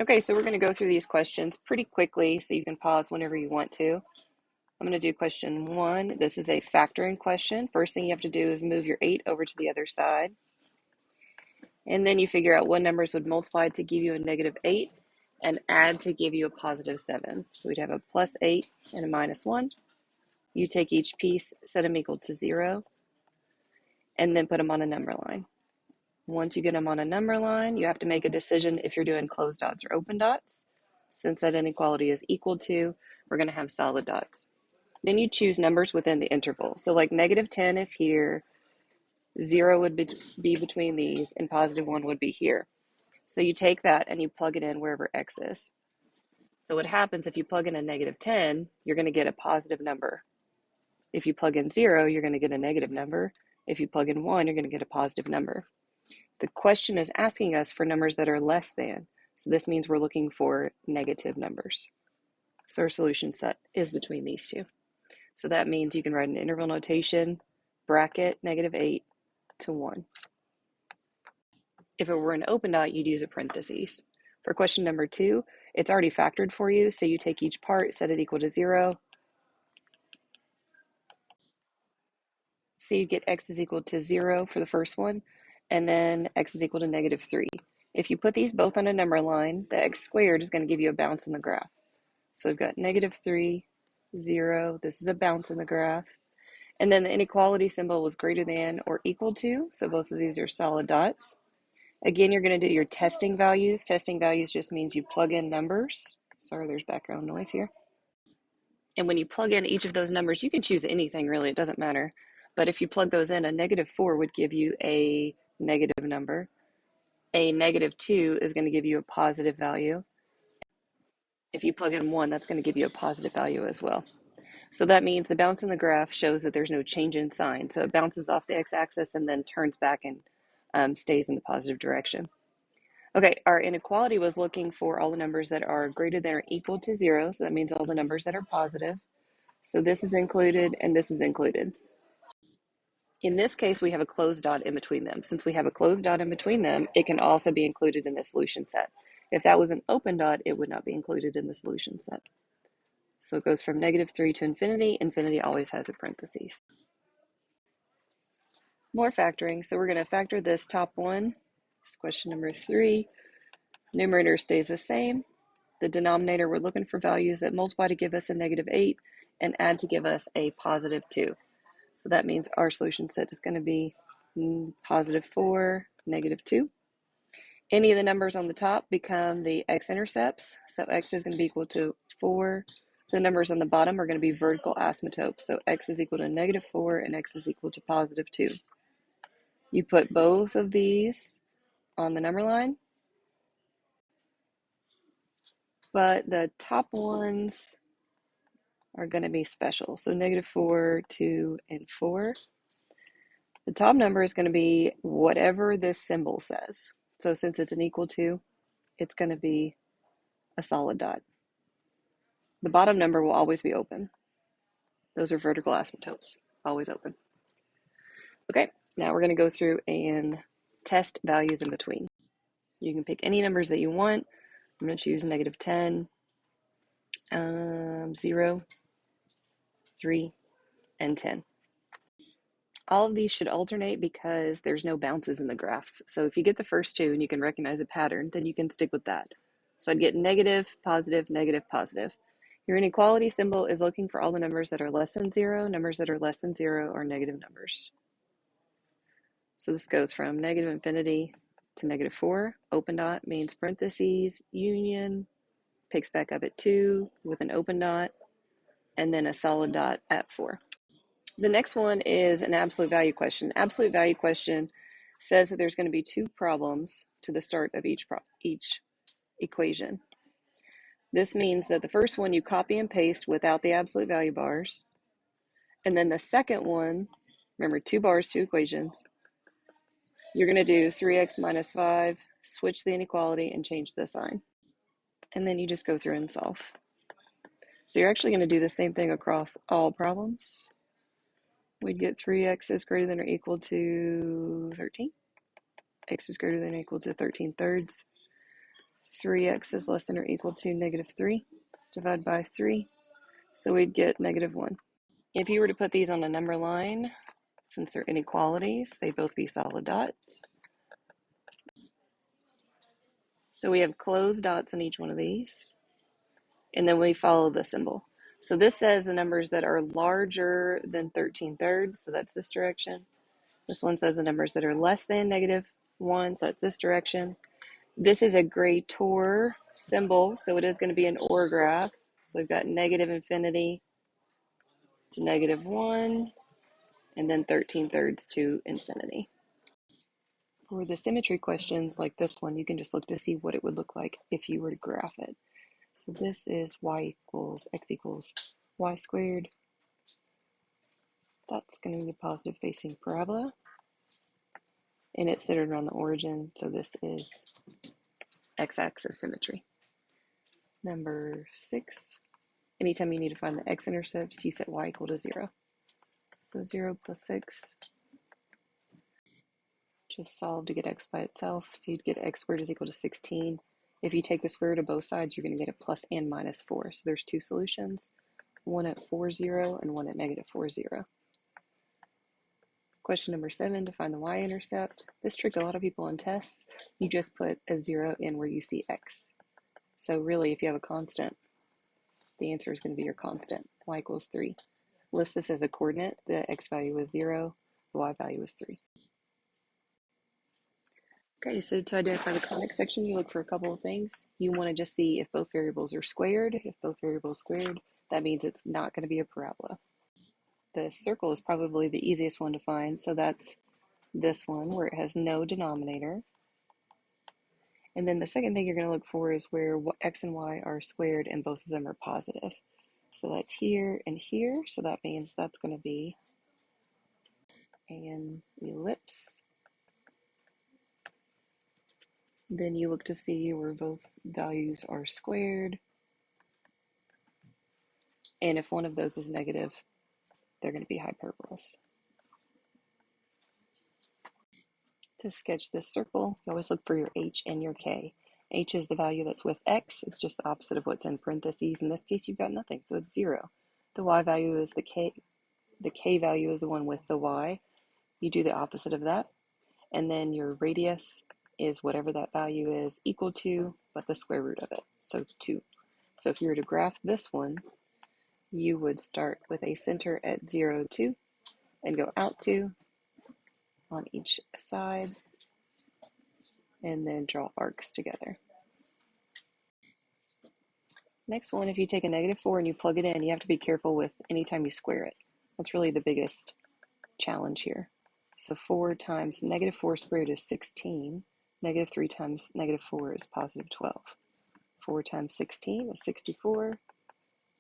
Okay, so we're going to go through these questions pretty quickly so you can pause whenever you want to. I'm going to do question 1. This is a factoring question. First thing you have to do is move your 8 over to the other side. And then you figure out what numbers would multiply to give you a negative 8 and add to give you a positive 7. So we'd have a plus 8 and a minus 1. You take each piece, set them equal to 0, and then put them on a number line. Once you get them on a number line, you have to make a decision if you're doing closed dots or open dots. Since that inequality is equal to, we're going to have solid dots. Then you choose numbers within the interval. So like negative 10 is here, 0 would be between these, and positive 1 would be here. So you take that and you plug it in wherever x is. So what happens if you plug in a negative 10, you're going to get a positive number. If you plug in 0, you're going to get a negative number. If you plug in 1, you're going to get a positive number. The question is asking us for numbers that are less than. So this means we're looking for negative numbers. So our solution set is between these two. So that means you can write an interval notation, bracket negative 8 to 1. If it were an open dot, you'd use a parentheses. For question number 2, it's already factored for you, so you take each part, set it equal to 0. So you get x is equal to 0 for the first one, and then x is equal to negative 3. If you put these both on a number line, the x squared is going to give you a bounce in the graph. So we've got negative 3, 0. This is a bounce in the graph. And then the inequality symbol was greater than or equal to, so both of these are solid dots. Again, you're going to do your testing values. Testing values just means you plug in numbers. Sorry, there's background noise here. And when you plug in each of those numbers, you can choose anything really, it doesn't matter. But if you plug those in, a negative 4 would give you a negative number. A negative 2 is going to give you a positive value. If you plug in 1, that's going to give you a positive value as well. So that means the bounce in the graph shows that there's no change in sign. So it bounces off the x-axis and then turns back and stays in the positive direction. Okay, our inequality was looking for all the numbers that are greater than or equal to 0. So that means all the numbers that are positive. So this is included and this is included. In this case, we have a closed dot in between them. Since we have a closed dot in between them, it can also be included in the solution set. If that was an open dot, it would not be included in the solution set. So it goes from negative 3 to infinity. Infinity always has a parentheses. More factoring. So we're going to factor this top one. This is question number 3. Numerator stays the same. The denominator, we're looking for values that multiply to give us a negative 8 and add to give us a positive 2. So that means our solution set is going to be positive 4, negative 2. Any of the numbers on the top become the x-intercepts. So x is going to be equal to 4. The numbers on the bottom are going to be vertical asymptotes. So x is equal to negative 4 and x is equal to positive 2. You put both of these on the number line, but the top ones are going to be special. So negative 4, 2, and 4. The top number is going to be whatever this symbol says. So since it's an equal to, it's going to be a solid dot. The bottom number will always be open. Those are vertical asymptotes, always open. Okay, now we're going to go through and test values in between. You can pick any numbers that you want. I'm going to choose negative 10, 0, 3, and 10. All of these should alternate because there's no bounces in the graphs. So if you get the first two and you can recognize a pattern, then you can stick with that. So I'd get negative, positive, negative, positive. Your inequality symbol is looking for all the numbers that are less than 0. Numbers that are less than 0 are negative numbers. So this goes from negative infinity to negative 4. Open dot means parentheses, union, picks back up at 2 with an open dot, and then a solid dot at 4. The next one is an absolute value question. Absolute value question says that there's going to be 2 problems to the start of each equation. This means that the first one you copy and paste without the absolute value bars. And then the second one, remember 2 bars, 2 equations, you're going to do 3x minus 5, switch the inequality, and change the sign. And then you just go through and solve. So you're actually going to do the same thing across all problems. We'd get 3x is greater than or equal to 13. X is greater than or equal to 13 thirds. 3x is less than or equal to -3. Divide by 3, so we'd get -1. If you were to put these on a number line, since they're inequalities, they'd both be solid dots. So we have closed dots on each one of these, and then we follow the symbol. So this says the numbers that are larger than 13/3, so that's this direction. This one says the numbers that are less than -1, so that's this direction. This is a greater symbol, so it is going to be an OR graph. So we've got -infinity to -1, and then 13/3 to infinity. For the symmetry questions like this one, you can just look to see what it would look like if you were to graph it. So this is y equals x equals y squared. That's going to be a positive facing parabola, and it's centered around the origin, so this is x-axis symmetry. Number 6, anytime you need to find the x-intercepts, you set y equal to 0. So 0 plus 6, just solve to get x by itself, so you'd get x squared is equal to 16. If you take the square root of both sides, you're going to get a plus and minus 4. So there's two solutions, one at 4, 0, and one at -4, 0. Question number 7, to find the y-intercept. This tricked a lot of people on tests. You just put a 0 in where you see x. So really, if you have a constant, the answer is going to be your constant, y equals 3. List this as a coordinate. The x value is 0, the y value is 3. Okay, so to identify the conic section, you look for a couple of things. You want to just see if both variables are squared. If both variables squared, that means it's not going to be a parabola. The circle is probably the easiest one to find, so that's this one where it has no denominator. And then the second thing you're going to look for is where x and y are squared and both of them are positive. So that's here and here, so that means that's going to be an ellipse. Then you look to see where both values are squared. And if one of those is negative, they're going to be hyperbolas. To sketch this circle, you always look for your h and your k. H is the value that's with x. It's just the opposite of what's in parentheses. In this case, you've got nothing, so it's 0. The y value is the k. The k value is the one with the y. You do the opposite of that. And then your radius is whatever that value is equal to, but the square root of it, so 2. So if you were to graph this one, you would start with a center at 0, 2, and go out 2 on each side, and then draw arcs together. Next one, if you take a -4 and you plug it in, you have to be careful with anytime you square it. That's really the biggest challenge here. So 4 times -4 squared is 16. -3 times -4 is positive 12. 4 times 16 is 64.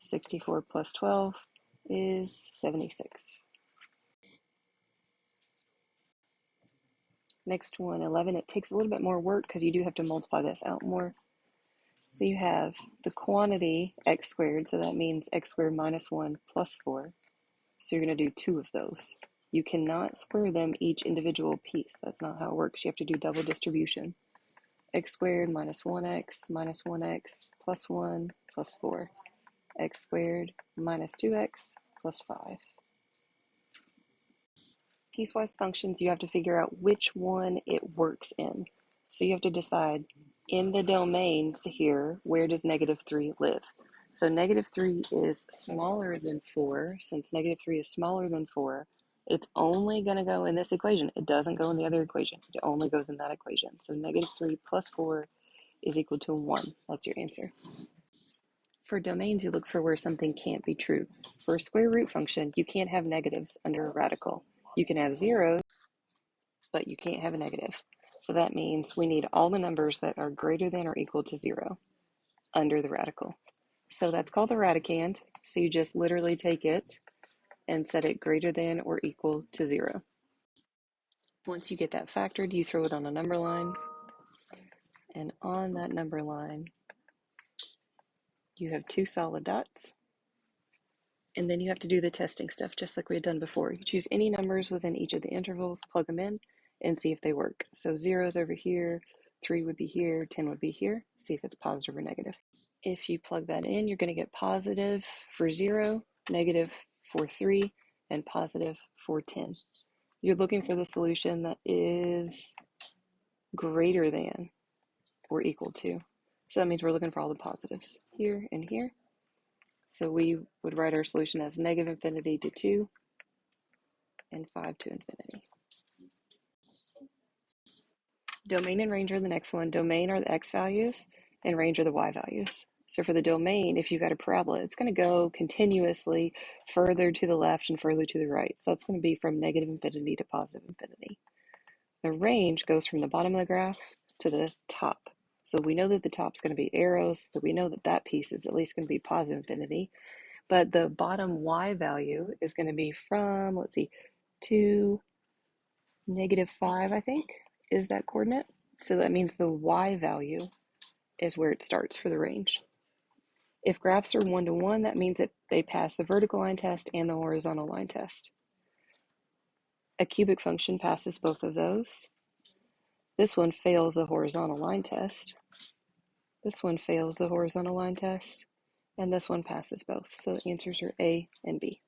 64 plus 12 is 76. Next one, 11, it takes a little bit more work because you do have to multiply this out more. So you have the quantity x squared, so that means x squared minus 1 plus 4. So you're going to do 2 of those. You cannot square them each individual piece. That's not how it works. You have to do double distribution. X squared minus 1x plus 1 plus 4. X squared minus 2x plus 5. Piecewise functions, you have to figure out which one it works in. So you have to decide in the domains here, where does -3 live? So -3 is smaller than 4. Since -3 is smaller than 4, it's only going to go in this equation. It doesn't go in the other equation. It only goes in that equation. So -3 plus 4 is equal to 1. That's your answer. For domains, you look for where something can't be true. For a square root function, you can't have negatives under a radical. You can have zeros, but you can't have a negative. So that means we need all the numbers that are greater than or equal to 0 under the radical. So that's called the radicand. So you just literally take it and set it greater than or equal to 0. Once you get that factored, you throw it on a number line. And on that number line, you have 2 solid dots. And then you have to do the testing stuff just like we had done before. You choose any numbers within each of the intervals, plug them in, and see if they work. So 0's over here, 3 would be here, 10 would be here. See if it's positive or negative. If you plug that in, you're going to get positive for 0, negative for 3, and positive for 10. You're looking for the solution that is greater than or equal to. So that means we're looking for all the positives here and here. So we would write our solution as negative infinity to 2 and 5 to infinity. Domain and range are the next one. Domain are the x values and range are the y values. So for the domain, if you've got a parabola, it's going to go continuously further to the left and further to the right. So that's going to be from negative infinity to positive infinity. The range goes from the bottom of the graph to the top. So we know that the top is going to be arrows, so we know that that piece is at least going to be positive infinity. But the bottom y value is going to be from, let's see, 2, negative 5, I think, is that coordinate. So that means the y value is where it starts for the range. If graphs are 1 to 1, that means that they pass the vertical line test and the horizontal line test. A cubic function passes both of those. This one fails the horizontal line test. This one fails the horizontal line test. And this one passes both. So the answers are A and B.